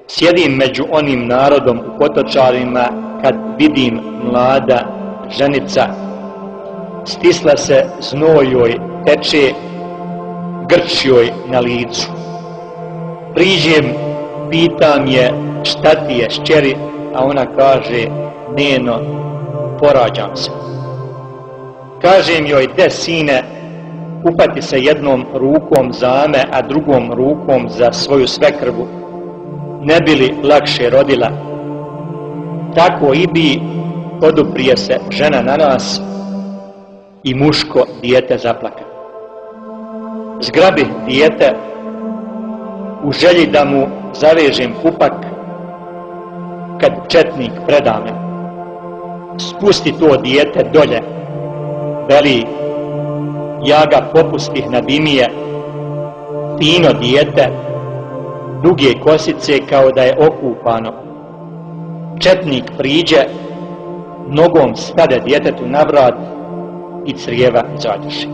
Sjedim među onim narodom u potočarima kad vidim mlada ženica, stisla se znojoj, teče grčjoj na licu. Priđem, pitam je šta ti je šćeri, a ona kaže: neno, porađam se. Kažem joj: de sine, upati se jednom rukom za me, a drugom rukom za svoju svekrvu, ne bi li lakše rodila? Tako i bi oduprije se žena na nas i muško dijete zaplaka. Zgrabi dijete u želji da mu zavežem kupak kad četnik preda me. Spusti to dijete dolje, veli, ja ga popustih na dimije, fino dijete, duge kosice kao da je okupano. Četnik priđe, nogom stade djetetu na vrat i crijeva izađeši.